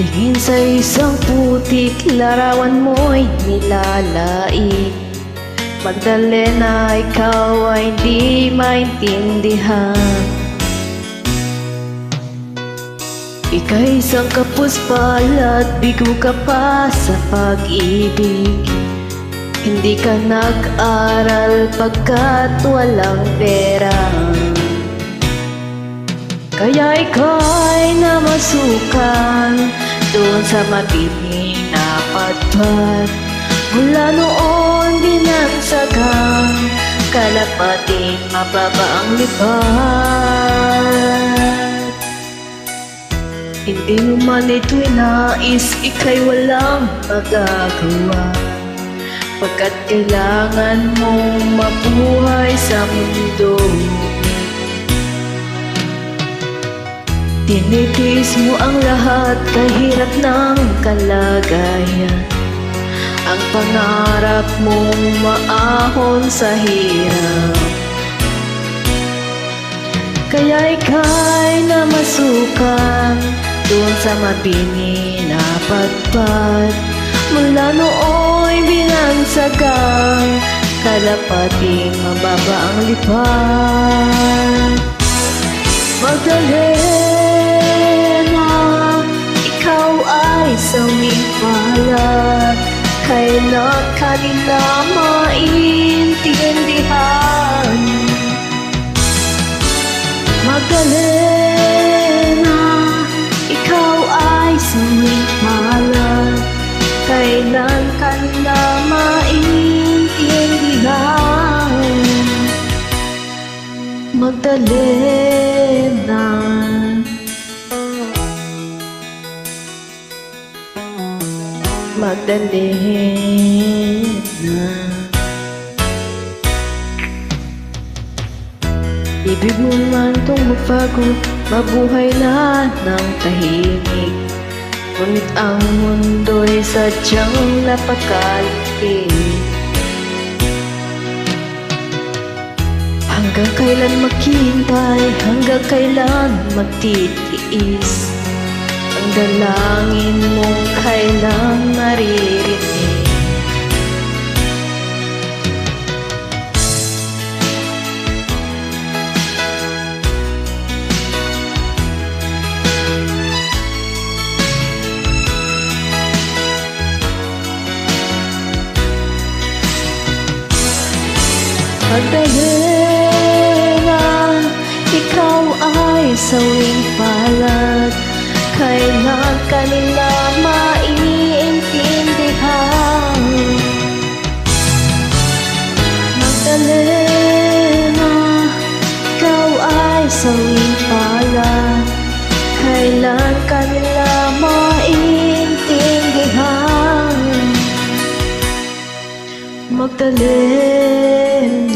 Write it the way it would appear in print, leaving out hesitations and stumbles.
Tingin sa isang putik, larawan mo'y nilalait. Magdalena, ikaw ay di maintindihan. Ika'y isang kapos palad, bigo ka pa sa pag-ibig. Hindi ka nag-aral pagkat walang pera. Kaya ika'y namasukan doon sa mabini na padpad. Mula noon binagsagang kalapating mababa ang lipad. Hindi mo man ito'y nais, ika'y walang magagawa, pagkat kailangan mong mabuhay sa mundo. Tinitiis mo ang lahat, kahirap ng kalagayan. Ang pangarap mong maahon sa hirap. Kaya ika'y namasukan doon sa mabini na padpad. Mula nooy binagsagang kalapating mababa ang lipad. Magdalena, ikaw ay sawing palad. Kailan ka nila maintindihan? Magdalena, ikaw ay sawing palad. Kailan ka nila maintindihan? Magdalena, Magdalena. Ibig mo man itong magpagod, mabuhay na ng tahimik. Ngunit ang mundo'y sadyang napakalaki. Hanggang kailan maghihintay, hanggang kailan magtitiis? Ang dalangin mong kailan maririnig? Magdalena, ikaw ay sawing palad. Kailan ka nila maiintindihan? Magdalena, ikaw ay sawing palad. Kailan ka nila maiintindihan? Magdalena.